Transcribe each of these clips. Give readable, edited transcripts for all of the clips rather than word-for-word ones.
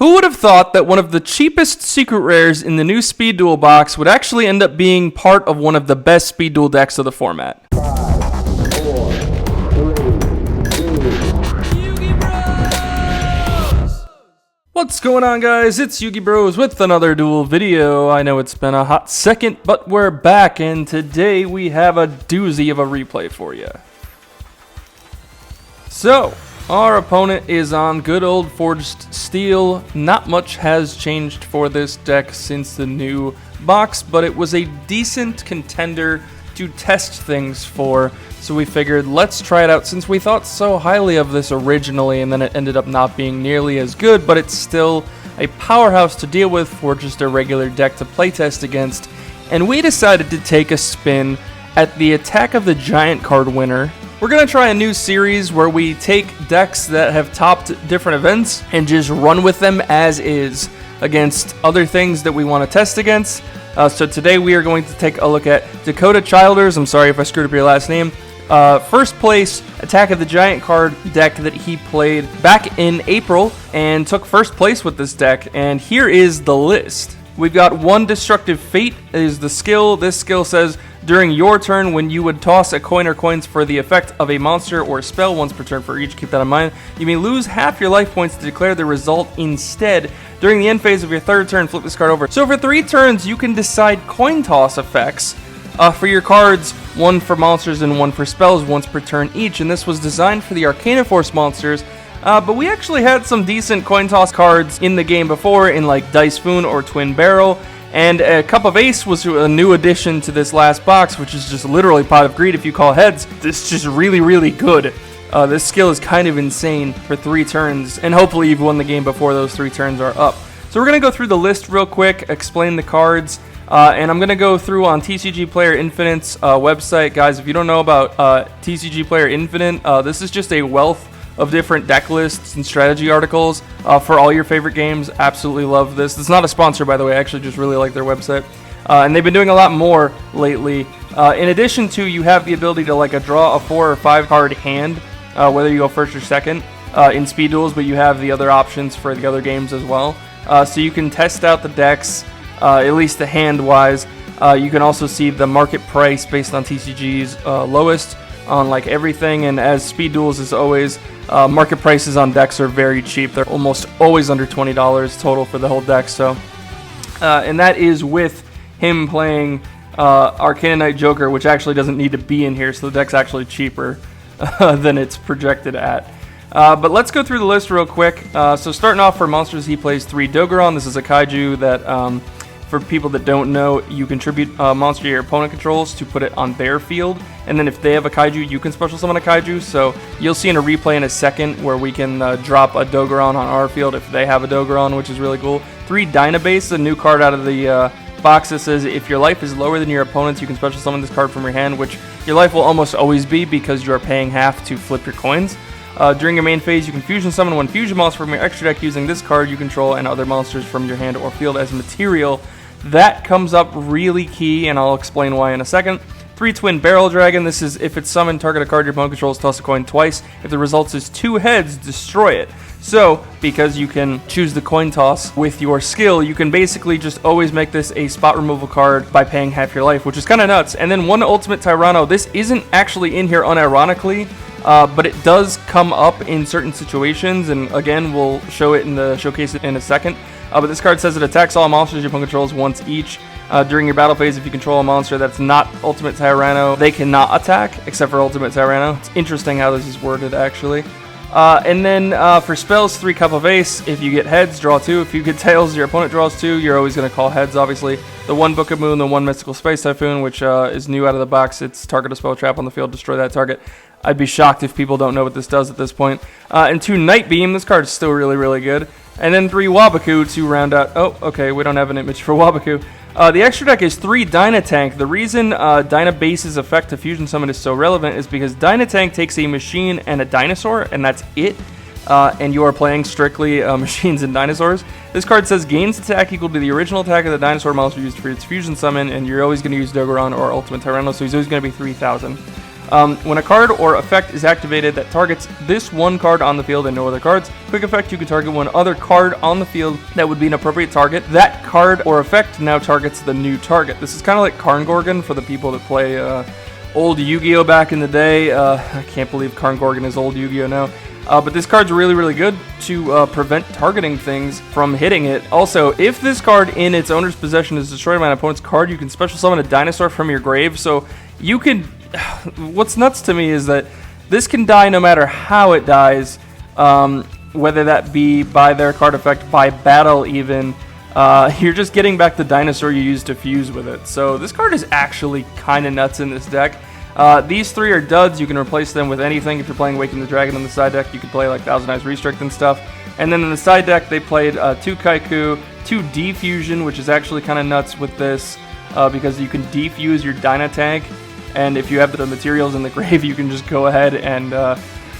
Who would have thought that one of the cheapest secret rares in the new Speed Duel box would actually end up being part of one of the best Speed Duel decks of the format? 5, 4, 3, 2. What's going on, guys? It's Yugi Bros with another Duel video. I know it's been a hot second, but we're back, and today we have a doozy of a replay for you. So, our opponent is on good old Forged Steel. Not much has changed for this deck since the new box, but it was a decent contender to test things for, so we figured let's try it out since we thought so highly of this originally, and then it ended up not being nearly as good, but it's still a powerhouse to deal with for just a regular deck to playtest against, and we decided to take a spin at the Attack of the Giant card winner. We're going to try a new series where we take decks that have topped different events and just run with them as is against other things that we want to test against. So today we are going to take a look at Dakota Childers. I'm sorry if I screwed up your last name. First place Attack of the Giant card deck that he played back in April and took first place with this deck. And here is the list. We've got one Destructive Fate is the skill. This skill says, during your turn, when you would toss a coin or coins for the effect of a monster or spell once per turn for each, keep that in mind, you may lose half your life points to declare the result instead. During the end phase of your third turn, flip this card over. So for 3 turns, you can decide coin toss effects for your cards, one for monsters and one for spells once per turn each, and this was designed for the Arcana Force monsters. But we actually had some decent coin toss cards in the game before in like Dice Foon or Twin Barrel. And Cup of Ace was a new addition to this last box, which is just literally Pot of Greed if you call heads. This is just really, really good. This skill is kind of insane for 3 turns, and hopefully you've won the game before those 3 turns are up. So we're going to go through the list real quick, explain the cards, and I'm going to go through on TCG Player Infinite's website. Guys, if you don't know about TCG Player Infinite, this is just a wealth of different deck lists and strategy articles for all your favorite games. Absolutely love this. It's not a sponsor, by the way. I actually just really like their website. And they've been doing a lot more lately. In addition to, you have the ability to draw a 4 or 5 card hand, whether you go first or second in Speed Duels, but you have the other options for the other games as well. So you can test out the decks, at least the hand-wise. You can also see the market price based on TCG's lowest on everything, and as Speed Duels is always, market prices on decks are very cheap. They're almost always under $20 total for the whole deck. So, and that is with him playing Arcana Knight Joker, which actually doesn't need to be in here, so the deck's actually cheaper than it's projected at. But let's go through the list real quick. So starting off for monsters, he plays 3 Dogoron. This is a kaiju that, for people that don't know, you contribute a monster your opponent controls to put it on their field, and then if they have a kaiju, you can special summon a kaiju. So you'll see in a replay in a second where we can drop a Dogoron on our field if they have a Dogoron, which is really cool. 3 DYNA Base, a new card out of the box that says if your life is lower than your opponent's, you can special summon this card from your hand, which your life will almost always be because you are paying half to flip your coins. During your main phase, you can fusion summon 1 fusion monster from your extra deck using this card you control and other monsters from your hand or field as material. That comes up really key, and I'll explain why in a second. 3 Twin Barrel Dragon. This is if it's summoned, target a card your opponent controls, toss a coin twice. If the result is 2 heads, destroy it. So, because you can choose the coin toss with your skill, you can basically just always make this a spot removal card by paying half your life, which is kind of nuts. And then 1 Ultimate Tyranno. This isn't actually in here unironically, but it does come up in certain situations, and again, we'll show it in the showcase in a second. But this card says it attacks all monsters your opponent controls once each. During your battle phase, if you control a monster that's not Ultimate Tyranno, they cannot attack, except for Ultimate Tyranno. It's interesting how this is worded, actually. And then for spells, 3 Cup of Ace. If you get heads, draw 2. If you get tails, your opponent draws 2. You're always going to call heads, obviously. The 1 Book of Moon, the 1 Mystical Space Typhoon, which is new out of the box. It's target a spell trap on the field, destroy that target. I'd be shocked if people don't know what this does at this point. And 2 Night Beam. This card is still really, really good. And then 3 Wabaku to round out. Oh, okay, we don't have an image for Wabaku. The extra deck is 3 DYNA Tank. The reason DYNA Base's effect to fusion summon is so relevant is because DYNA Tank takes a machine and a dinosaur, and that's it. And you are playing strictly machines and dinosaurs. This card says gains attack equal to the original attack of the dinosaur monster used for its fusion summon, and you're always going to use Dogoron or Ultimate Tyranno, so he's always going to be 3,000. When a card or effect is activated that targets this one card on the field and no other cards, quick effect, you can target one other card on the field that would be an appropriate target. That card or effect now targets the new target. This is kind of like Karn Gorgon for the people that play old Yu-Gi-Oh back in the day. I can't believe Karn Gorgon is old Yu-Gi-Oh now. But this card's really good to prevent targeting things from hitting it. Also, if this card in its owner's possession is destroyed by an opponent's card, you can special summon a dinosaur from your grave. So you can... What's nuts to me is that this can die no matter how it dies, whether that be by their card effect, by battle even. You're just getting back the dinosaur you used to fuse with it. So this card is actually kind of nuts in this deck. These three are duds. You can replace them with anything. If you're playing Waking the Dragon in the side deck, you can play like Thousand Eyes Restrict and stuff. And then in the side deck, they played 2 Kaiku, 2 Defusion, which is actually kind of nuts with this because you can defuse your DYNA tank. And if you have the materials in the grave, you can just go ahead and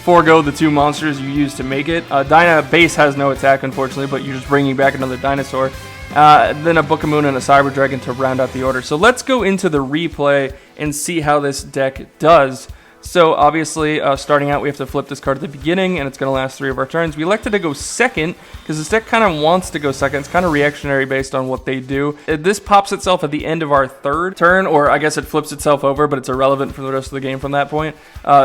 forego the 2 monsters you used to make it. DYNA base has no attack, unfortunately, but you're just bringing back another dinosaur. Then a Book of Moon and a Cyber Dragon to round out the order. So let's go into the replay and see how this deck does. So obviously, starting out, we have to flip this card at the beginning, and it's going to last 3 of our turns. We elected to go second, because this deck kind of wants to go second. It's kind of reactionary based on what they do. This pops itself at the end of our 3rd turn, or I guess it flips itself over, but it's irrelevant for the rest of the game from that point.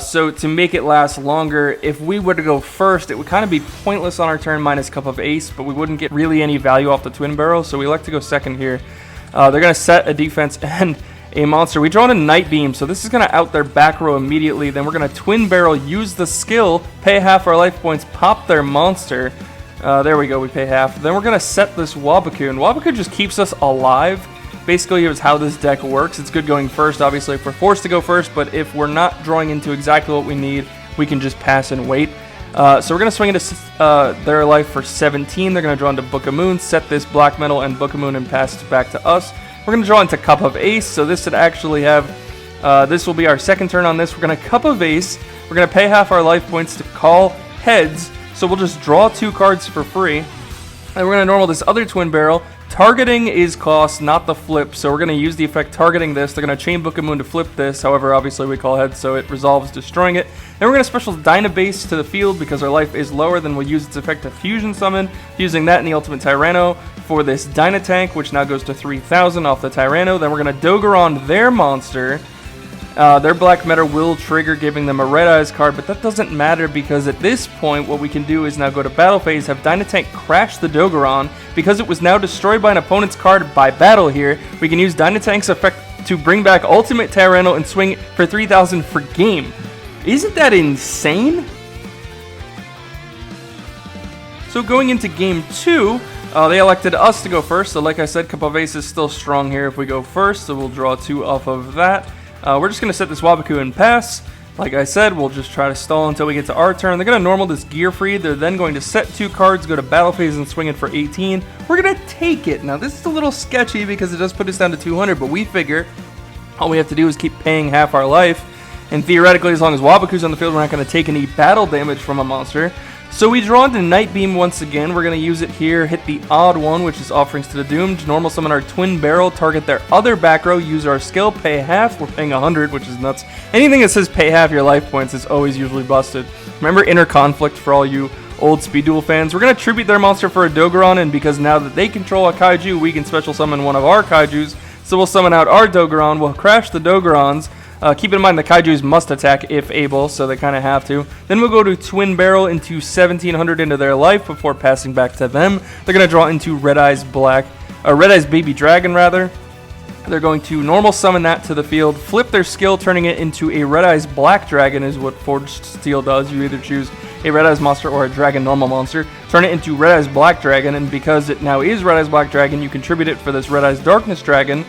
So to make it last longer, if we were to go first, it would kind of be pointless on our turn minus Cup of Ace, but we wouldn't get really any value off the Twin Barrel, so we elect to go second here. They're going to set a defense and a monster. We draw in a Night Beam, so this is going to out their back row immediately. Then we're going to Twin Barrel, use the skill, pay half our life points, pop their monster. There we go, we pay half. Then we're going to set this Wabaku, and Wabaku just keeps us alive. Basically, here's how this deck works. It's good going first, obviously, if we're forced to go first, but if we're not drawing into exactly what we need, we can just pass and wait. So we're going to swing into their life for 17. They're going to draw into Book of Moon, set this Black Metal and Book of Moon, and pass it back to us. We're going to draw into Cup of Ace, so this should actually have, this will be our 2nd turn on this. We're going to Cup of Ace, we're going to pay half our life points to call heads, so we'll just draw 2 cards for free. And we're going to normal this other Twin Barrel. Targeting is cost, not the flip, so we're going to use the effect targeting this. They're going to chain Book of Moon to flip this, however, obviously we call heads, so it resolves destroying it. Then we're going to special DYNA base to the field because our life is lower, then we'll use its effect to fusion summon, using that in the Ultimate Tyranno for this DYNA tank, which now goes to 3,000 off the Tyranno. Then we're going to Dogeron their monster. Their Black Metal will trigger, giving them a Red Eyes card, but that doesn't matter because at this point, what we can do is now go to battle phase, have DYNA Tank crash the Dogeron. Because it was now destroyed by an opponent's card by battle here, we can use DYNA Tank's effect to bring back Ultimate Tyranno and swing for 3,000 for game. Isn't that insane? So going into game 2, they elected us to go first, so like I said, Cup of Ace is still strong here if we go first, so we'll draw 2 off of that. We're just going to set this Wabaku and pass. Like I said, we'll just try to stall until we get to our turn. They're going to normal this Gearfried. They're then going to set 2 cards, go to battle phase, and swing it for 18. We're going to take it. Now, this is a little sketchy because it does put us down to 200, but we figure all we have to do is keep paying half our life. And theoretically, as long as Wabaku's on the field, we're not going to take any battle damage from a monster. So we draw into Night Beam once again. We're going to use it here, hit the odd one, which is Offerings to the Doomed. Normal summon our Twin Barrel, target their other back row, use our skill, pay half. We're paying 100, which is nuts. Anything that says pay half your life points is always usually busted. Remember Inner Conflict for all you old Speed Duel fans? We're going to tribute their monster for a Dogeron, and because now that they control a Kaiju, we can special summon one of our Kaijus. So we'll summon out our Dogeron, we'll crash the Dogerons. Keep in mind the Kaijus must attack if able, so they kind of have to. Then we'll go to Twin Barrel into 1,700 into their life before passing back to them. They're going to draw into Red Eyes Baby Dragon, rather. They're going to normal summon that to the field, flip their skill, turning it into a Red Eyes Black Dragon is what Forged Steel does. You either choose a Red Eyes monster or a Dragon normal monster, turn it into Red Eyes Black Dragon, and because it now is Red Eyes Black Dragon, you contribute it for this Red Eyes Darkness Dragon,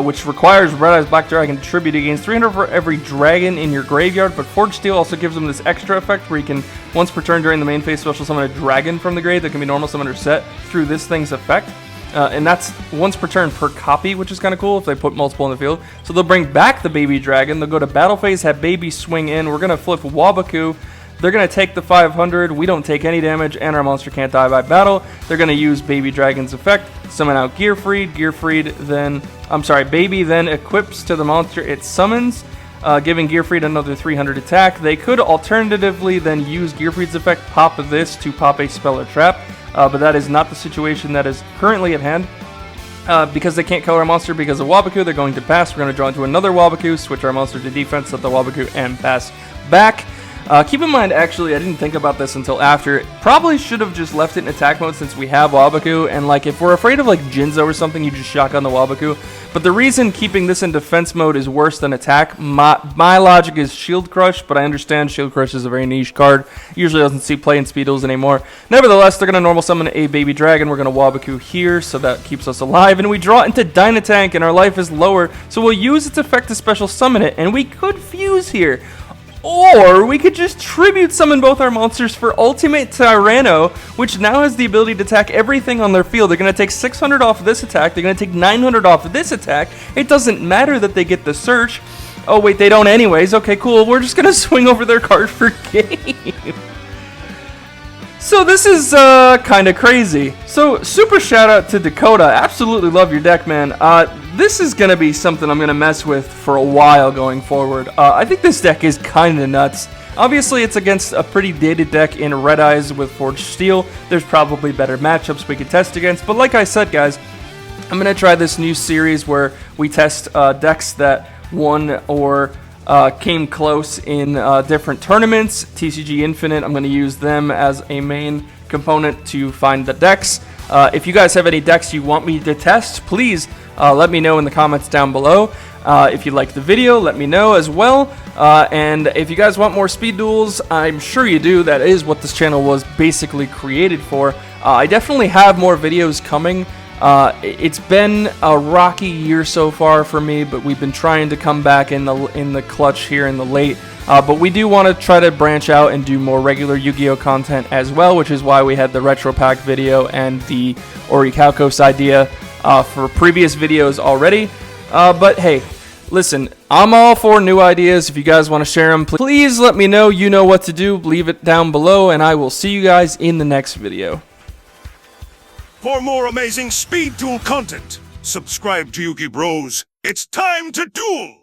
which requires Red Eyes Black Dragon to tribute against 300 for every dragon in your graveyard, but Forged Steel also gives them this extra effect where you can, once per turn during the main phase, special summon a dragon from the grave that can be normal summoned or set through this thing's effect. And that's once per turn per copy, which is kind of cool if they put multiple in the field. So they'll bring back the Baby Dragon, they'll go to battle phase, have Baby swing in, we're going to flip Wabaku. They're going to take the 500, we don't take any damage, and our monster can't die by battle. They're going to use Baby Dragon's effect, summon out Gearfried, Baby then equips to the monster it summons. giving Gearfried another 300 attack. They could alternatively then use Gearfried's effect, pop this to pop a spell or trap, but that is not the situation that is currently at hand. Because they can't kill our monster because of Waboku, they're going to pass. We're going to draw into another Waboku, switch our monster to defense, set the Waboku, and pass back. Keep in mind, actually, I didn't think about this until after. Probably should have just left it in attack mode since we have Waboku, and like if we're afraid of like Jinzo or something, you just shotgun the Waboku. But the reason keeping this in defense mode is worse than attack, my logic is Shield Crush, but I understand Shield Crush is a very niche card. Usually doesn't see play in Speed Duels anymore. Nevertheless, they're going to normal summon a baby dragon. We're going to Waboku here, so that keeps us alive, and we draw into DYNA Tank, and our life is lower, so we'll use its effect to special summon it, and we could fuse here. Or we could just tribute summon both our monsters for Ultimate Tyranno, which now has the ability to attack everything on their field. They're going to take 600 off of this attack. They're going to take 900 off of this attack. It doesn't matter that they get the search. Oh, wait, they don't anyways. Okay, cool. We're just going to swing over their card for game. So this is kind of crazy. So super shout out to Dakota. Absolutely love your deck, man. This is going to be something I'm going to mess with for a while going forward. I think this deck is kind of nuts. Obviously, it's against a pretty dated deck in Red Eyes with Forged Steel. There's probably better matchups we could test against. But like I said, guys, I'm going to try this new series where we test decks that won or came close in different tournaments. TCG Infinite, I'm going to use them as a main component to find the decks. If you guys have any decks you want me to test, please let me know in the comments down below. If you liked the video, let me know as well. And if you guys want more Speed Duels, I'm sure you do. That is what this channel was basically created for. I definitely have more videos coming. It's been a rocky year so far for me, but we've been trying to come back in the clutch here in the late. But we do want to try to branch out and do more regular Yu-Gi-Oh content as well, which is why we had the Retro Pack video and the Orichalcos idea for previous videos already. But hey, listen, I'm all for new ideas. If you guys want to share them, please let me know. You know what to do. Leave it down below, and I will see you guys in the next video. For more amazing Speed Duel content, subscribe to Yuki Bros. It's time to duel!